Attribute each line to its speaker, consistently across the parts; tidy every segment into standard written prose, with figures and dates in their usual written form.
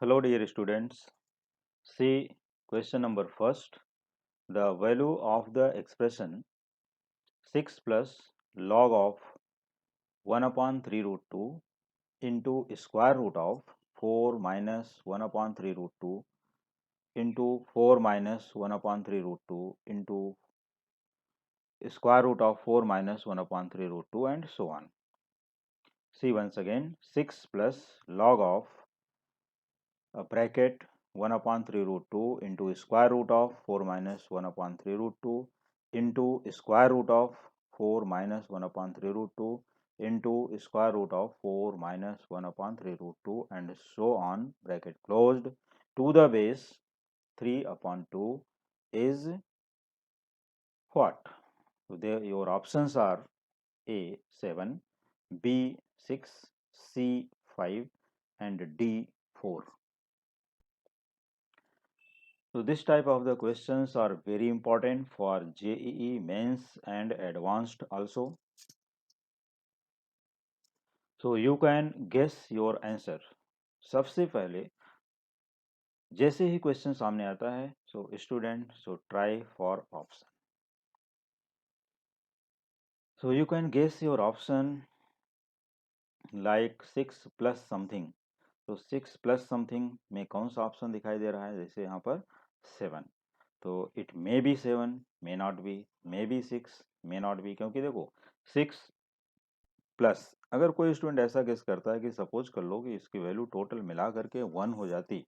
Speaker 1: Hello dear students. See question number first. The value of the expression 6 plus log of 1 upon 3 root 2 into square root of 4 minus 1 upon 3 root 2 into 4 minus 1 upon 3 root 2 into square root of 4 minus 1 upon 3 root 2 and so on. See once again 6 plus log of a bracket 1 upon 3 root 2 into square root of 4 minus 1 upon 3 root 2 into square root of 4 minus 1 upon 3 root 2 into square root of 4 minus 1 upon 3 root 2 and so on, bracket closed, to the base 3 upon 2 is what? So there your options are A 7, B 6, C 5 and D 4. So this type of the questions are very important for JEE mains and advanced also. So you can guess your answer. सबसे पहले जैसे ही question सामने आता है so student so try for option. So you can guess your option like 6 plus something. तो 6 plus something में कौन सा ऑप्शन दिखाई दे रहा है? जैसे यहाँ पर 7, तो it may B 7, may not be, may be 6, may not be, क्योंकि देखो 6 प्लस अगर कोई स्टूडेंट ऐसा गेस करता है कि सपोज कर लो कि इसकी वैल्यू टोटल मिला करके 1 हो जाती,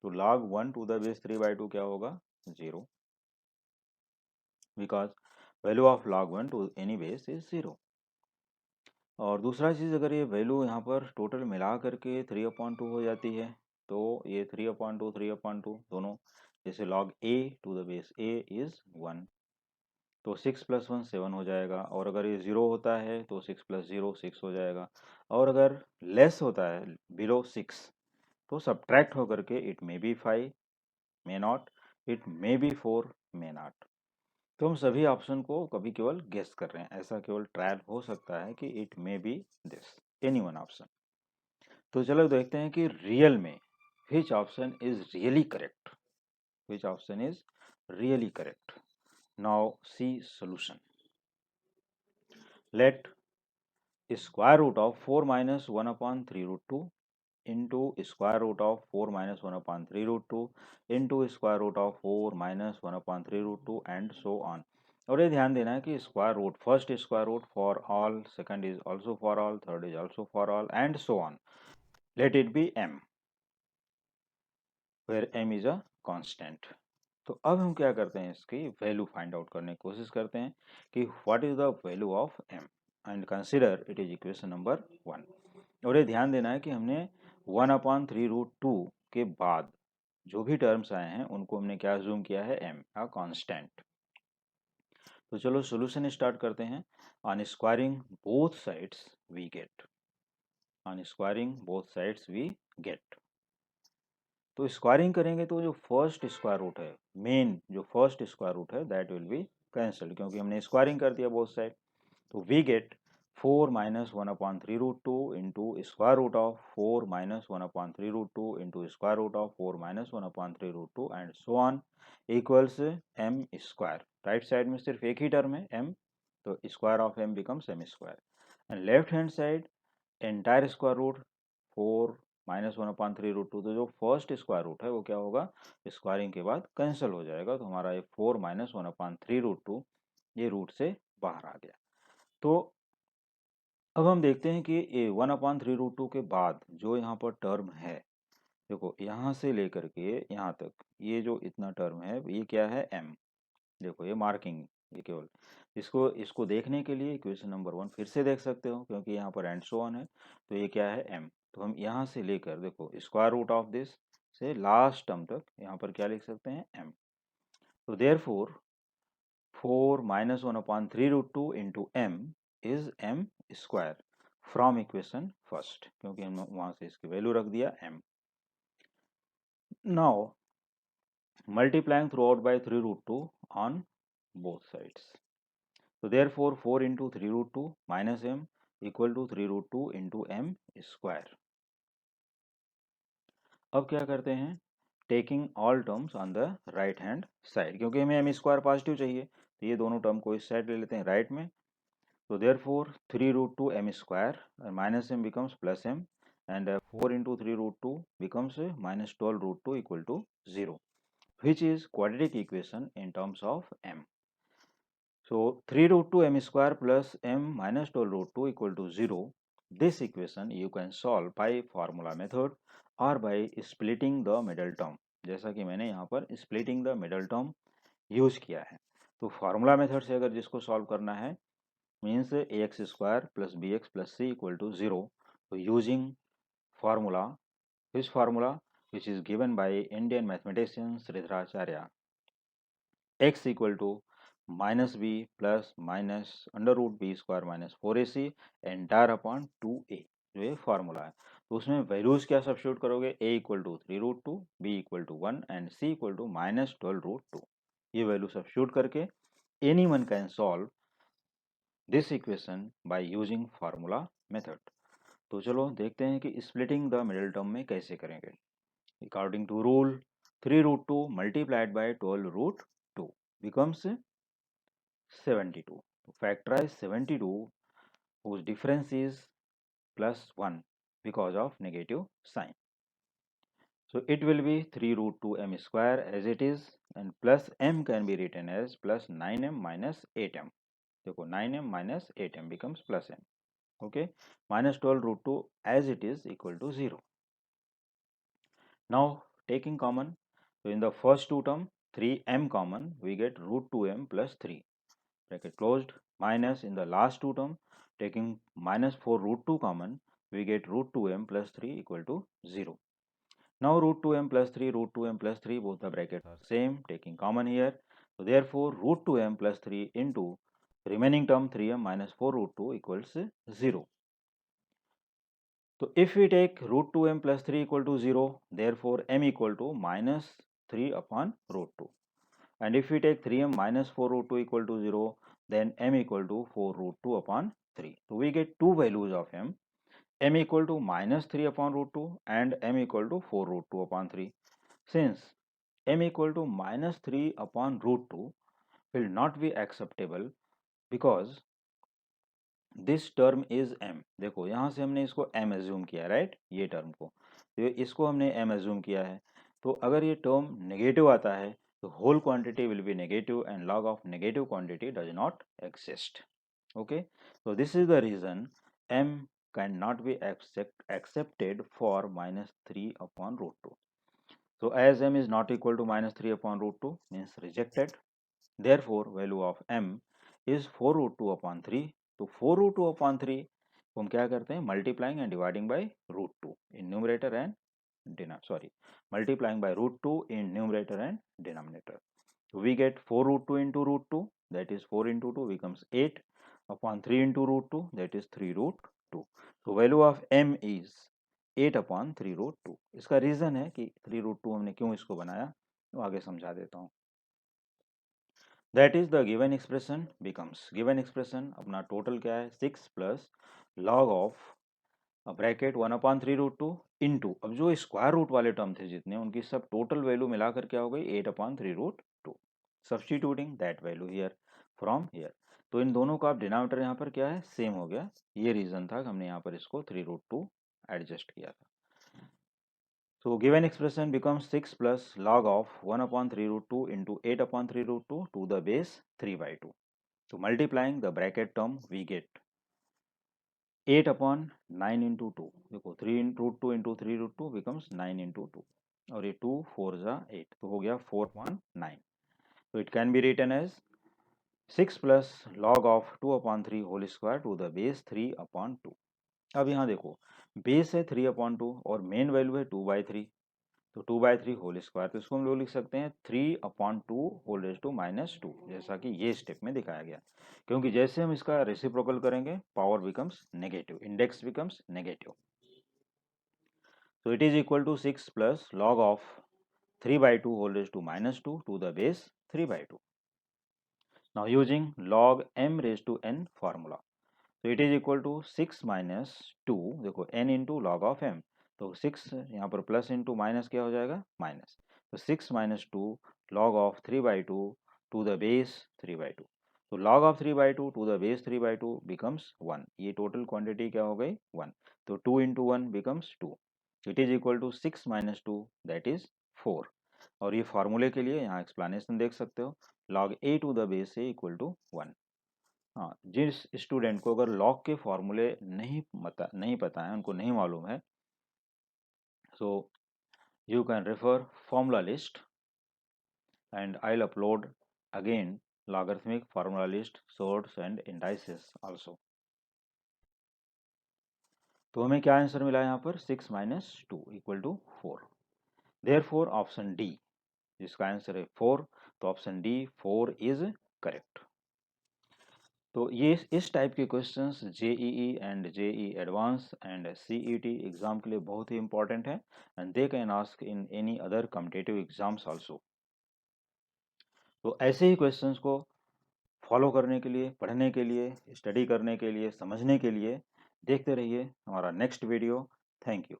Speaker 1: तो log 1 टू द बेस 3/2 क्या होगा? 0, because value of log 1 to any base is 0. और दूसरा चीज़, अगर ये वैल्यू यहाँ पर टोटल मिला करके 3/2 हो जाती है, तो ये 3/2 दोनों, जैसे log a to the base a is 1, तो 6 प्लस 1 7 हो जाएगा. और अगर ये 0 होता है तो 6 प्लस 0 6 हो जाएगा. और अगर लेस होता है बिलो 6 तो सब्ट्रैक्ट होकर के it may B 5, may not, it may B 4, may not. तो हम सभी ऑप्शन को कभी केवल गेस कर रहे हैं, ऐसा केवल ट्रायल हो सकता है कि it may be this any one option. तो चलो देखते हैं कि रियल में which option is really correct, which option is really correct. Now see solution. Let square root of 4 minus 1 upon 3 root 2 into square root of 4 minus 1 upon 3 root 2 into square root of 4 minus 1 upon 3 root 2 and so on. और ये ध्यान देना है कि square root, first square root for all, second is also for all, third is also for all and so on. Let it be m where m is a constant. तो अब हम क्या करते हैं, इसकी वैल्यू फाइंड आउट करने की कोशिश करते हैं कि what is the value of m and consider it is equation number 1. और ये ध्यान देना है कि हमने 1/3√2 के बाद जो भी टर्म्स आए हैं उनको हमने क्या अज्यूम किया है, m अ कांस्टेंट. तो चलो सॉल्यूशन स्टार्ट करते हैं. On squaring both sides we get, on squaring both sides we get. तो स्क्वायरिंग करेंगे तो जो फर्स्ट स्क्वायर रूट है, मेन जो फर्स्ट स्क्वायर रूट है, दैट विल बी कैंसल्ड क्योंकि हमने स्क्वायरिंग कर दिया बोथ साइड. तो we get 4 minus 1/3√2 into square root of 4 minus 1/3√2 into square root of 4 minus 1/3√2 and so on equals m square. Right side में सिर्फ एक ही टर्म है m, तो square of m becomes m square. And left hand side entire square root 4 minus 1/3√2, तो जो first square root है वो क्या होगा, स्क्वायरिंग के बाद कैंसिल हो जाएगा. तो हमारा ये 4 minus 1/3√2 ये रूट से बाहर आ गया. तो अब हम देखते हैं कि ये 1/3√2 के बाद जो यहाँ पर टर्म है, देखो यहाँ से लेकर के यहाँ तक ये जो इतना टर्म है ये क्या है, m. देखो ये मार्किंग, ये केवल इसको इसको देखने के लिए इक्वेशन नंबर 1 फिर से देख सकते हो क्योंकि यहाँ पर एंड सो ऑन है. तो ये क्या है, m. तो हम यहाँ से लेकर देखो स्क्वायर रूट ऑफ दिस से लास्ट टर्म तक यहाँ पर क्या लिख सकते हैं, m. तो therefore 4 minus 1/3√2 into m is m square from equation first, क्योंकि हम वहां से इसकी वैल्यू रख दिया m. Now multiplying through out by 3√2 on both sides. तो therefore 4 into 3√2 minus m equal to 3√2 into m square. अब क्या करते हैं, taking all terms on the right hand side, क्योंकि हमें एम स्क्वायर पॉजिटिव चाहिए तो ये दोनों टर्म को इस साइड ले लेते हैं राइट में। तो therefore 3 root 2 M square minus M becomes plus M and 4 into 3 root 2 becomes minus 12 root 2 equal to 0, which is quadratic equation in terms of m. So 3 root 2 m square plus m minus 12 root 2 equal to 0. This equation you can solve by formula method or by splitting the middle term. जैसा कि मैंने यहाँ पर splitting the middle term use किया है। तो formula method से अगर जिसको सॉल्व करना है means A X square plus B X plus C equal to 0, तो using formula, which formula which is given by Indian mathematician Sridharacharya, x equal to minus b plus minus under root b square minus 4ac entire upon 2a, जो ये formula है। तो उसमें values क्या substitute करोगे, a equal to 3 root 2, b equal to 1 and c equal to minus 12 root 2। ये value substitute करके any one can solve this equation by using formula method. तो चलो देखते हैं कि स्प्लिटिंग द मिडिल टर्म में कैसे करेंगे। According to rule, 3 root 2 multiplied by 12 root 2 becomes 72. To factorize 72, whose difference is plus 1 because of negative sign. So it will be 3 root 2 m square as it is, and plus m can be written as plus 9m minus 8m. देखो 9m minus 8m becomes plus m. Okay, minus 12 root 2 as it is equal to 0. Now taking common, so in the first two term 3m common, we get root 2m plus 3 bracket closed, minus in the last two term taking minus 4 root 2 common, we get root 2m plus 3 equal to 0. Now root 2m plus 3, root 2m plus 3, both the brackets are same, taking common here. So therefore root 2m plus 3 into remaining term 3m minus 4 root 2 equals 0. So if we take root 2m plus 3 equal to 0, therefore m equal to minus 3 upon root 2. And if we take 3m minus 4 root 2 equal to 0, then m equal to 4 root 2 upon 3. So we get two values of m equal to minus 3 upon root 2 and m equal to 4 root 2 upon 3. Since m equal to minus 3 upon root 2 will not be acceptable because this term is m। देखो यहाँ से हमने इसको m assume किया, right, ये term को, तो इसको हमने m एज्यूम किया है। तो अगर ये टर्म नेगेटिव आता है तो whole quantity will be negative and log of negative quantity does not exist. Okay, so this is the reason m cannot be accepted for minus 3 upon root 2. So as m is not equal to minus 3 upon root 2 means rejected. Therefore value of m is 4 root 2 upon 3. तो 4 root 2 upon 3 को हम क्या करते हैं, multiplying and dividing by root 2 in numerator and multiplying by root 2 in numerator and denominator. We get 4 root 2 into root 2, that is 4 into 2 becomes 8 upon 3 into root 2, that is 3 root 2. So value of m is 8 upon 3 root 2. इसका reason है कि 3 root 2 हमने क्यों इसको बनाया, तो आगे समझा देता हूँ। That is the given expression becomes, given expression अपना टोटल क्या है 6 plus log of bracket 1 upon 3 root 2 into, अब जो स्क्वायर रूट वाले टर्म थे जितने उनकी सब टोटल वैल्यू मिलाकर क्या हो गई 8 upon 3 root 2, substituting that value here from here. तो इन दोनों का अब डिनोमिनेटर यहाँ पर क्या है, सेम हो गया। ये रीजन था हमने यहाँ पर इसको 3 रूट 2 एडजस्ट किया था। So given expression becomes 6 plus log of 1 upon 3 root 2 into 8 upon 3 root 2 to the base 3 by 2. So multiplying the bracket term we get 8 upon 9 into 2. देखो 3 root 2 into 3 root 2 becomes 9 into 2 और ये 2 4 जा 8 तो हो गया 4 upon 9. So it can be written as 6 plus log of 2 upon 3 whole square to the base 3 upon 2. अब यहाँ देखो बेस है 3 अपॉन 2 और मेन वैल्यू है 2 बाई 3, तो 2 बाई 3 होल स्क्वायर, तो इसको हम लोग लिख सकते हैं 3 upon 2 whole raise to minus 2, जैसा कि ये स्टेप में दिखाया गया। क्योंकि जैसे हम इसका रेसिप्रोकल करेंगे power becomes negative, index becomes negative. So it is equal to 6 plus log of 3 by 2 whole raised to minus 2 to the base 3 by 2. Now using log m raised to n formula. So it is equal to 6 minus 2, देखो n into log of m, तो 6 यहाँ पर plus into minus क्या हो जाएगा, minus. तो 6 minus 2 log of 3/2 to the base 3/2। तो log of 3/2 to the base 3/2 becomes 1। ये टोटल क्वांटिटी क्या हो गई, 1। तो 2 into 1 becomes 2। It is equal to 6 minus 2 that is 4। और ये फार्मूले के लिए यहाँ एक्सप्लेनेशन देख सकते हो, log a to the base a equal to 1। हाँ, जिस स्टूडेंट को अगर log के फार्मूले नहीं पता है, उनको नहीं मालूम है, so you can refer formula list and I'll upload again logarithmic formula list, sorts and indices also। तो हमें क्या आंसर मिला यहाँ पर, 6 minus 2 equal to 4। Therefore option D, जिसका आंसर है 4, तो ऑप्शन डी 4 इज करेक्ट। तो ये इस टाइप के questions JEE and JEE advanced and CET exam के लिए बहुत ही इंपॉर्टेंट है, and they can ask in any other competitive exams also. तो ऐसे ही क्वेश्चंस को फॉलो करने के लिए, पढ़ने के लिए, स्टडी करने के लिए, समझने के लिए देखते रहिए हमारा नेक्स्ट वीडियो। Thank you.